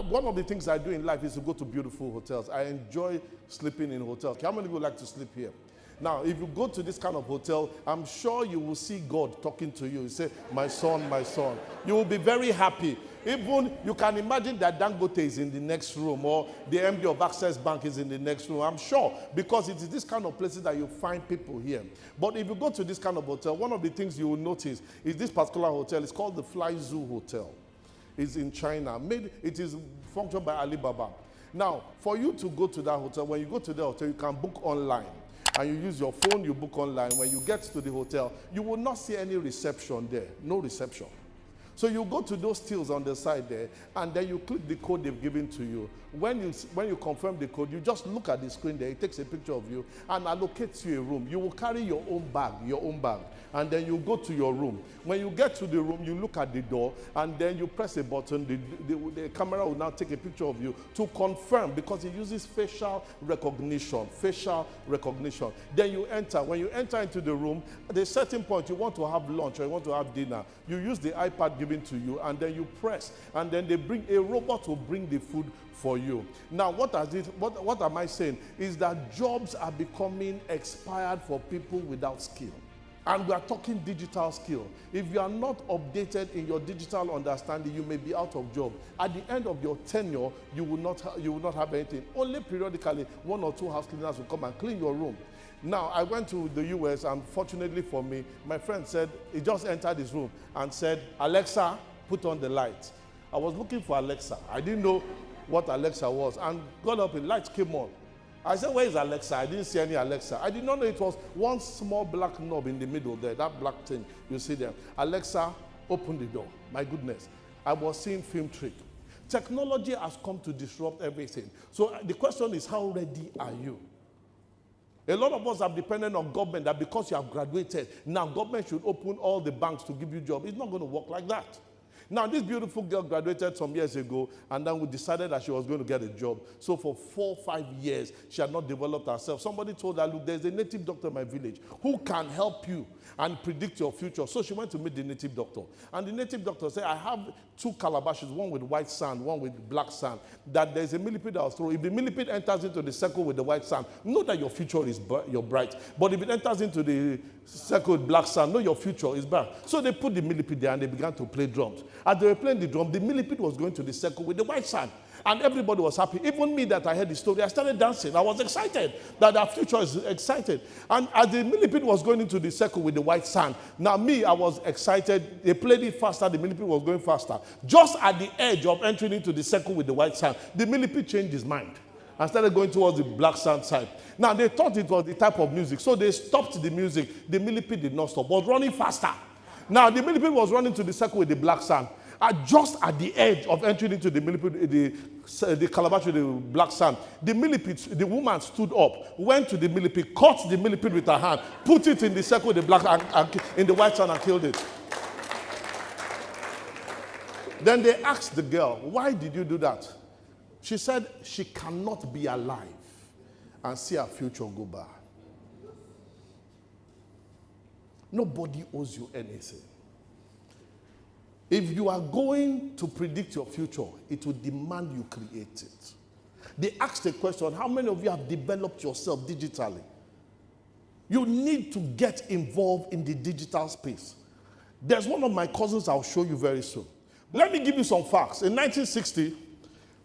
one of the things I do in life is to go to beautiful hotels. I enjoy sleeping in hotels. How many people like to sleep here? Now, if you go to this kind of hotel, I'm sure you will see God talking to you. You say, my son, my son. You will be very happy. Even you can imagine that Dangote is in the next room, or the MD of Access Bank is in the next room. I'm sure, because it is this kind of places that you find people here. But if you go to this kind of hotel, one of the things you will notice is this particular hotel. It's called the Fly Zoo Hotel. It's in China. It is functioned by Alibaba. Now, for you to go to that hotel, when you go to the hotel, you can book online. And you use your phone, you book online. When you get to the hotel, you will not see any reception there. No reception. So you go to those tills on the side there, and then you click the code they've given to you. When you confirm the code, you just look at the screen there. It takes a picture of you and allocates you a room. You will carry your own bag, and then you go to your room. When you get to the room, you look at the door, and then you press a button. The camera will now take a picture of you to confirm, because it uses facial recognition. Then you enter. When you enter into the room, at a certain point, you want to have lunch or you want to have dinner. You use the iPad given to you, and then you press, and then they bring a robot to bring the food for you. Now, what am I saying? Is that jobs are becoming expired for people without skill. And we are talking digital skill. If you are not updated in your digital understanding, you may be out of job. At the end of your tenure, you will not have anything. Only periodically, 1 or 2 house cleaners will come and clean your room. Now, I went to the US, and fortunately for me, my friend said, he just entered his room and said, Alexa, put on the lights. I was looking for Alexa. I didn't know what Alexa was, and got up, the lights came on. I said, where is Alexa? I didn't see any Alexa. I did not know it was one small black knob in the middle there, that black thing you see there. Alexa, open the door. My goodness. I was seeing film trick. Technology has come to disrupt everything. So the question is, how ready are you? A lot of us have depended on government, that because you have graduated, now government should open all the banks to give you jobs. It's not going to work like that. Now, this beautiful girl graduated some years ago, and then we decided that she was going to get a job. So for 4 or 5 years, she had not developed herself. Somebody told her, look, there's a native doctor in my village who can help you and predict your future. So she went to meet the native doctor. And the native doctor said, I have 2 calabashes, one with white sand, one with black sand, that there's a millipede I'll throw. If the millipede enters into the circle with the white sand, know that your future is bright. But if it enters into the circle with black sand, know your future is bright. So they put the millipede there, and they began to play drums. As they were playing the drum, the millipede was going to the circle with the white sand. And everybody was happy. Even me, that I heard the story, I started dancing. I was excited that our future is excited. And as the millipede was going into the circle with the white sand, now me, I was excited. They played it faster. The millipede was going faster. Just at the edge of entering into the circle with the white sand, the millipede changed his mind and started going towards the black sand side. Now, they thought it was the type of music, so they stopped the music. The millipede did not stop, was running faster. Now, the millipede was running to the circle with the black sand. Just at the edge of entering into the millipede, the calabash with the black sand, the woman stood up, went to the millipede, caught the millipede with her hand, put it in the circle with the black and in the white sand, and killed it. Then they asked the girl, why did you do that? She said she cannot be alive and see her future go by. Nobody owes you anything. If you are going to predict your future, it will demand you create it. They asked a question, how many of you have developed yourself digitally? You need to get involved in the digital space. There's one of my cousins I'll show you very soon. Let me give you some facts. In 1960,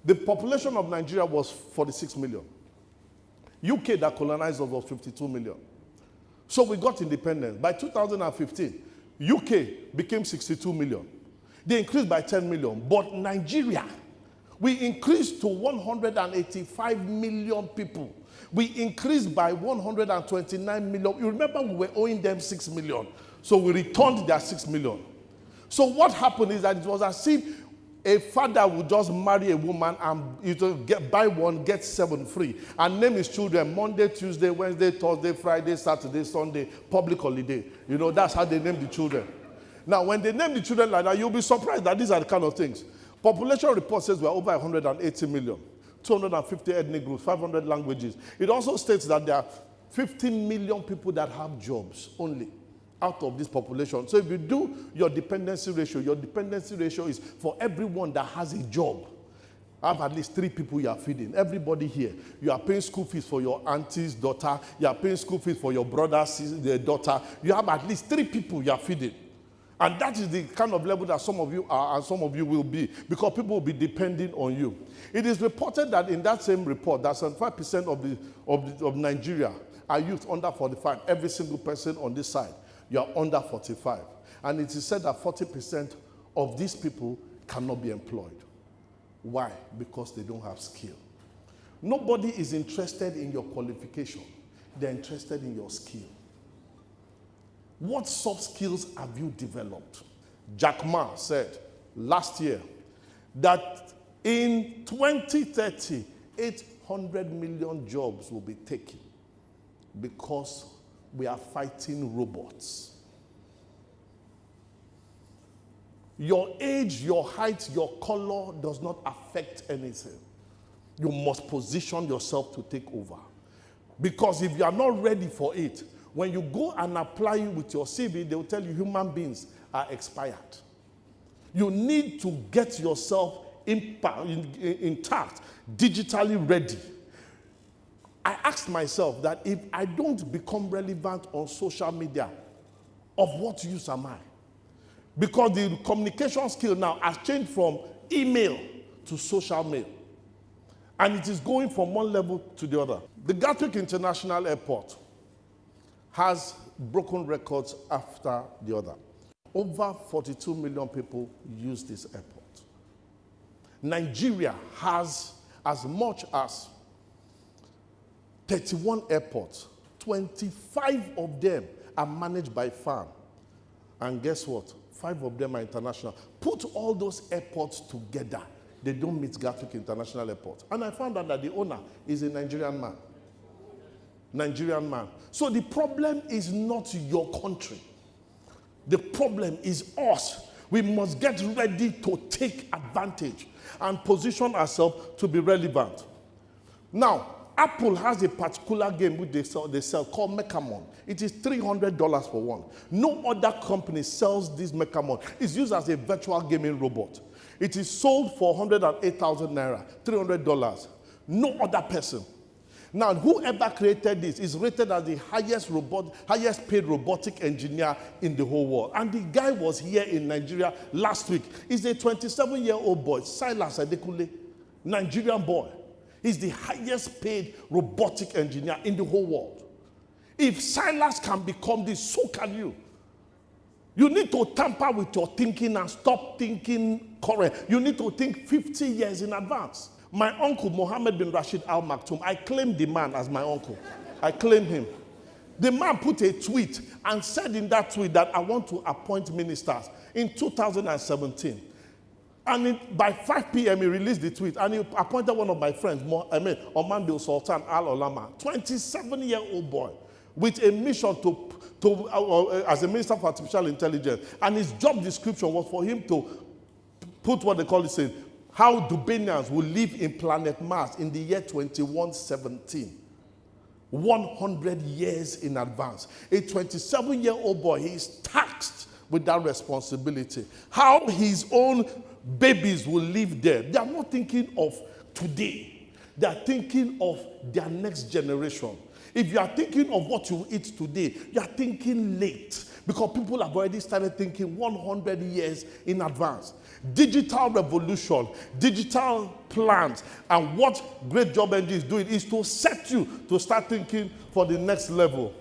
the population of Nigeria was 46 million. UK that colonized us was 52 million. So we got independence. By 2015, UK became 62 million. They increased by 10 million. But Nigeria, we increased to 185 million people. We increased by 129 million. You remember we were owing them 6 million. So we returned their 6 million. So what happened is that it was as if a father would just marry a woman and buy one, get 7 free, and name his children Monday, Tuesday, Wednesday, Thursday, Friday, Saturday, Sunday, public holiday. You know, that's how they name the children. Now, when they name the children like that, you'll be surprised that these are the kind of things. Population report says we're over 180 million, 250 ethnic groups, 500 languages. It also states that there are 15 million people that have jobs only out of this population. So if you do your dependency ratio is for everyone that has a job. Have at least 3 people you are feeding. Everybody here. You are paying school fees for your auntie's daughter. You are paying school fees for your brother's daughter. You have at least 3 people you are feeding. And that is the kind of level that some of you are and some of you will be, because people will be depending on you. It is reported that in that same report, that 75% of Nigeria are youth under 45. Every single person on this side, you are under 45. And it is said that 40% of these people cannot be employed. Why? Because they don't have skill. Nobody is interested in your qualification. They're interested in your skill. What soft skills have you developed? Jack Ma said last year that in 2030, 800 million jobs will be taken because we are fighting robots. Your age, your height, your color does not affect anything. You must position yourself to take over. Because if you are not ready for it, when you go and apply with your CV, they will tell you human beings are expired. You need to get yourself intact, digitally ready. I asked myself that if I don't become relevant on social media, of what use am I? Because the communication skill now has changed from email to social mail. And it is going from one level to the other. The Gatwick International Airport has broken records after the other. Over 42 million people use this airport. Nigeria has as much as 31 airports. 25 of them are managed by farm. And guess what? 5 of them are international. Put all those airports together, they don't meet Gatwick International Airport. And I found out that the owner is a Nigerian man. Nigerian man. So the problem is not your country. The problem is us. We must get ready to take advantage and position ourselves to be relevant. Now, Apple has a particular game which they sell called Mechamon. It is $300 for one. No other company sells this Mechamon. It's used as a virtual gaming robot. It is sold for 108,000 naira, $300. No other person. Now, whoever created this is rated as the highest paid robotic engineer in the whole world. And the guy was here in Nigeria last week. He's a 27-year-old boy, Silas Adekunle, Nigerian boy. He's the highest paid robotic engineer in the whole world. If Silas can become this, so can you. You need to tamper with your thinking and stop thinking current. You need to think 50 years in advance. My uncle, Mohammed bin Rashid Al Maktoum, I claim the man as my uncle. I claim him. The man put a tweet and said in that tweet that I want to appoint ministers in 2017. And by 5 p.m., he released the tweet, and he appointed one of my friends, Oman Bil Sultan Al Olama, 27-year-old boy, with a mission as a minister for artificial intelligence. And his job description was for him to put what they call it, saying, how Dubanians will live in planet Mars in the year 2117. 100 years in advance. A 27-year-old boy, he is taxed with that responsibility. How his own babies will live there. They are not thinking of today. They are thinking of their next generation. If you are thinking of what you eat today, you are thinking late, because people have already started thinking 100 years in advance. Digital revolution, digital plans, and what Great Job Engine is doing is to set you to start thinking for the next level.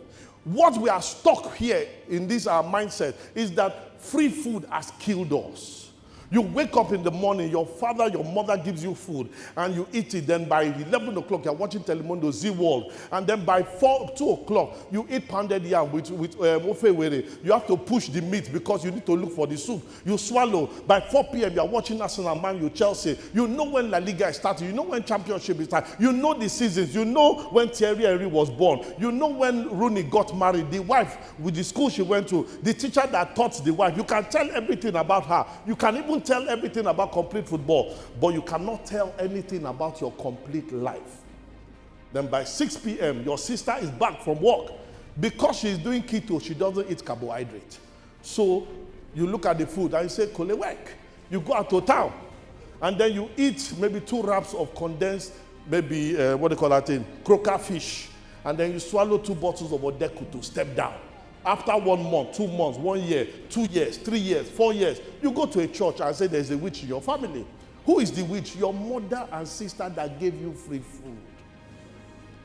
What we are stuck here in this our mindset is that free food has killed us. You wake up in the morning, your father, your mother gives you food, and you eat it. Then by 11 o'clock, you're watching Telemundo Z World. And then by 2 o'clock, you eat pounded yam with ofe were. You have to push the meat because you need to look for the soup. You swallow. By 4 p.m., you're watching Arsenal, Man U, Chelsea. You know when La Liga is starting. You know when Championship is starting. You know the seasons. You know when Thierry Henry was born. You know when Rooney got married. The wife with the school she went to. The teacher that taught the wife. You can tell everything about her. You can even tell everything about complete football, but you cannot tell anything about your complete life. Then by 6 p.m., your sister is back from work. Because she's doing keto, she doesn't eat carbohydrate. So you look at the food and you say, Kolewek, you go out to town. and then you eat maybe 2 wraps of condensed, maybe, what do you call that thing? Croaker fish. And then you swallow 2 bottles of Odeku to step down. After 1 month, 2 months, 1 year, 2 years, 3 years, 4 years, you go to a church and say there's a witch in your family. Who is the witch? Your mother and sister that gave you free food.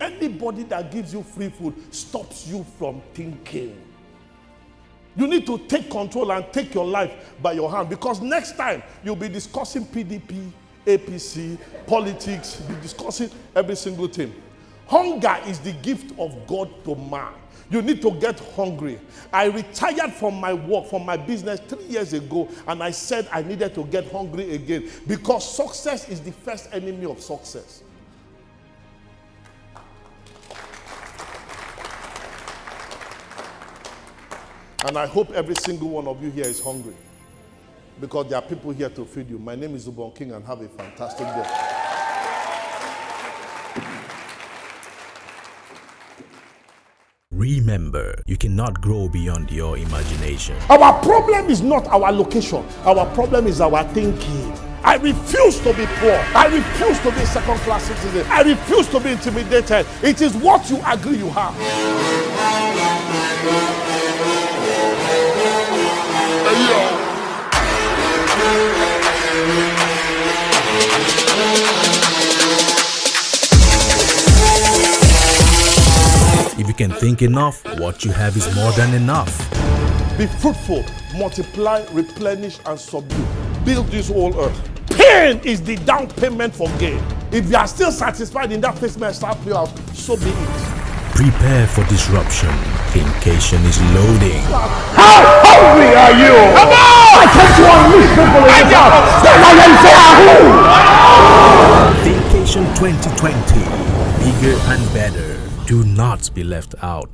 Anybody that gives you free food stops you from thinking. You need to take control and take your life by your hand, because next time you'll be discussing PDP, APC, politics, be discussing every single thing. Hunger is the gift of God to man. You need to get hungry. I retired from my work, from my business 3 years ago, and I said I needed to get hungry again, because success is the first enemy of success. And I hope every single one of you here is hungry, because there are people here to feed you. My name is Ubong King, and have a fantastic day. Remember, you cannot grow beyond your imagination. Our problem is not our location. Our problem is our thinking. I refuse to be poor. I refuse to be a second-class citizen. I refuse to be intimidated. It is what you agree you have. If you can think enough, what you have is more than enough. Be fruitful, multiply, replenish, and subdue. Build this whole earth. Pain is the down payment for gain. If you are still satisfied in that face may start play out, so be it. Prepare for disruption. Thinkation is loading. How hungry are you? Come on! I came to unleash people in the house. Then I can say Thinkation 2020. Bigger and better. Do not be left out.